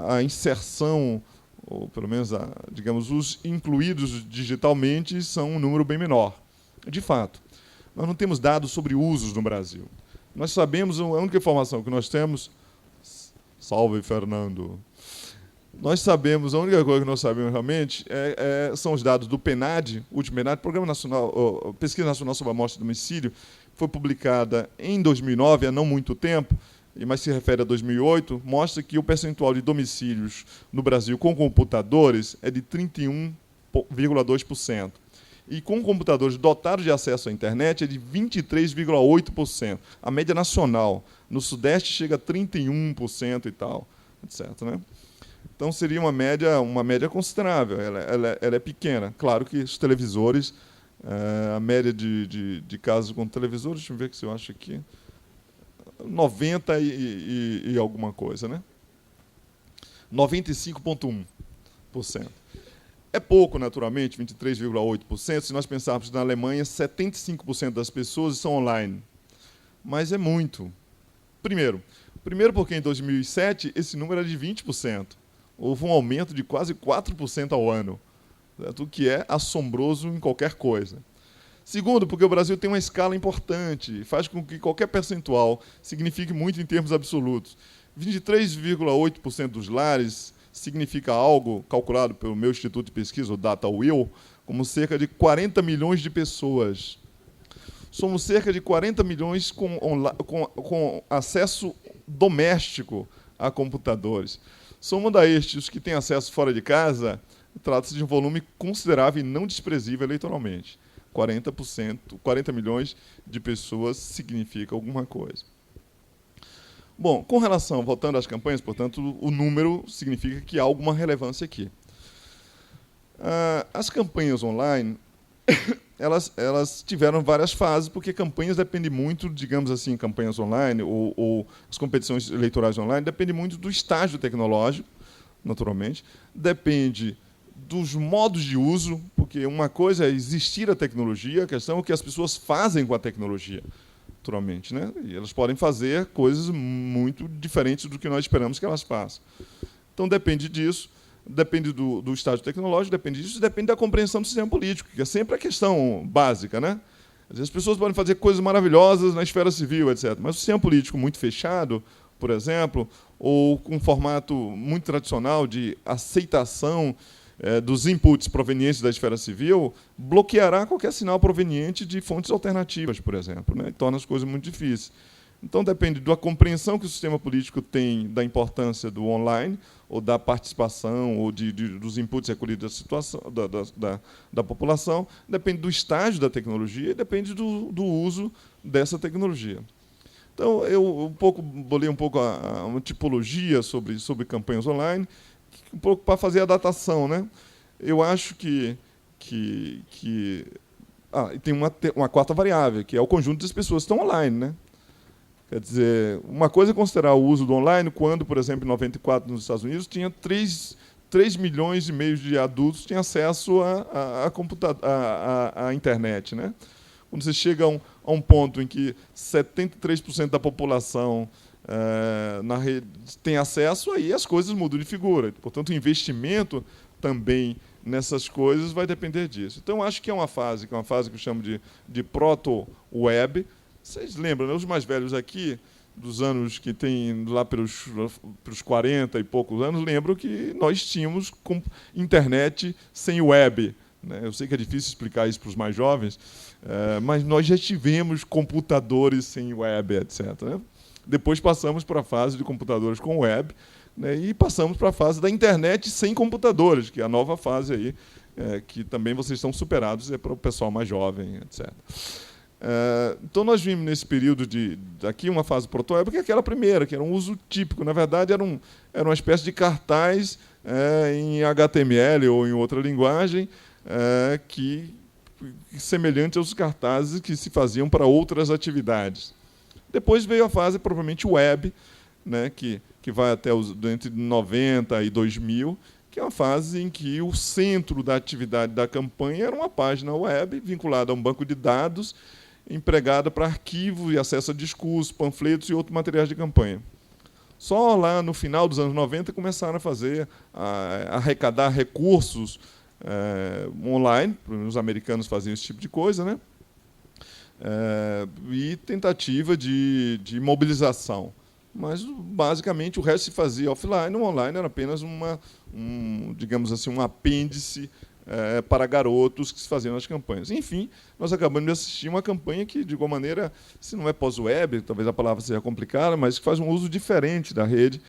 a inserção, ou pelo menos, digamos, os incluídos digitalmente são um número bem menor. De fato, nós não temos dados sobre usos no Brasil. Nós sabemos, a única informação que nós temos... Salve, Fernando! Nós sabemos, a única coisa que nós sabemos realmente são os dados do PNAD, último PNAD, Programa Nacional, Pesquisa Nacional sobre a Morte e Domicílio, foi publicada em 2009, há não muito tempo, mas se refere a 2008, mostra que o percentual de domicílios no Brasil com computadores é de 31,2%. E com computadores dotados de acesso à internet é de 23,8%. A média nacional. No Sudeste chega a 31% e tal, etc. Né? Então, seria uma média considerável. Ela é pequena. Claro que os televisores, a média de casos com televisores, deixa eu ver se eu acho aqui, 90 e alguma coisa, né? 95,1%. É pouco, naturalmente, 23,8%. Se nós pensarmos na Alemanha, 75% das pessoas são online. Mas é muito. Primeiro porque em 2007 esse número era de 20%. Houve um aumento de quase 4% ao ano, certo? O que é assombroso em qualquer coisa. Segundo, porque o Brasil tem uma escala importante, faz com que qualquer percentual signifique muito em termos absolutos. 23,8% dos lares significa algo, calculado pelo meu instituto de pesquisa, o DataWill, como cerca de 40 milhões de pessoas. Somos cerca de 40 milhões com acesso doméstico a computadores. Somando a estes que têm acesso fora de casa, trata-se de um volume considerável e não desprezível eleitoralmente. 40 milhões de pessoas significa alguma coisa. Bom, com relação, voltando às campanhas, portanto, o número significa que há alguma relevância aqui. As campanhas online, elas tiveram várias fases, porque campanhas dependem muito, digamos assim, campanhas online ou as competições eleitorais online, dependem muito do estágio tecnológico, naturalmente, depende dos modos de uso, porque uma coisa é existir a tecnologia, a questão é o que as pessoas fazem com a tecnologia, naturalmente, né? E elas podem fazer coisas muito diferentes do que nós esperamos que elas façam. Então, depende disso, depende do estágio tecnológico, depende disso, depende da compreensão do sistema político, que é sempre a questão básica, né? As pessoas podem fazer coisas maravilhosas na esfera civil, etc., mas o sistema político muito fechado, por exemplo, ou com um formato muito tradicional de aceitação dos inputs provenientes da esfera civil, bloqueará qualquer sinal proveniente de fontes alternativas, por exemplo, né? E torna as coisas muito difíceis. Então, depende da compreensão que o sistema político tem da importância do online, ou da participação, ou dos inputs recolhidos da situação, da população, depende do estágio da tecnologia e depende do uso dessa tecnologia. Então, eu bolei um pouco uma tipologia sobre campanhas online, um pouco para fazer a datação, né? Eu acho que tem uma quarta variável, que é o conjunto das pessoas que estão online, né? Quer dizer, uma coisa é considerar o uso do online quando, por exemplo, em 94, nos Estados Unidos, tinha 3 milhões e meio de adultos que tinham acesso à internet, né? Quando você chega a um ponto em que 73% da população na rede tem acesso, aí as coisas mudam de figura. Portanto, o investimento também nessas coisas vai depender disso. Então, acho que é uma fase que eu chamo de proto-web. Vocês lembram, né? Os mais velhos aqui, dos anos que tem lá pelos 40 e poucos anos, lembram que nós tínhamos internet sem web, né? Eu sei que é difícil explicar isso para os mais jovens, mas nós já tivemos computadores sem web, etc., né? Depois passamos para a fase de computadores com web, né? E passamos para a fase da internet sem computadores, que é a nova fase aí, que também vocês estão superados, é para o pessoal mais jovem, etc. Então, nós vimos nesse período daqui uma fase proto-web, que é aquela primeira, que era um uso típico. Na verdade, era uma espécie de cartaz em HTML ou em outra linguagem, semelhante aos cartazes que se faziam para outras atividades. Depois veio a fase propriamente web, né, que vai até entre 90 e 2000, que é uma fase em que o centro da atividade da campanha era uma página web vinculada a um banco de dados, empregada para arquivo e acesso a discursos, panfletos e outros materiais de campanha. Só lá no final dos anos 90 começaram a arrecadar recursos online, os americanos faziam esse tipo de coisa, né? E tentativa de mobilização. Mas, basicamente, o resto se fazia offline. O online era apenas digamos assim, um apêndice para garotos que se faziam nas campanhas. Enfim, nós acabamos de assistir uma campanha que, de alguma maneira, se não é pós-web, talvez a palavra seja complicada, mas que faz um uso diferente da rede,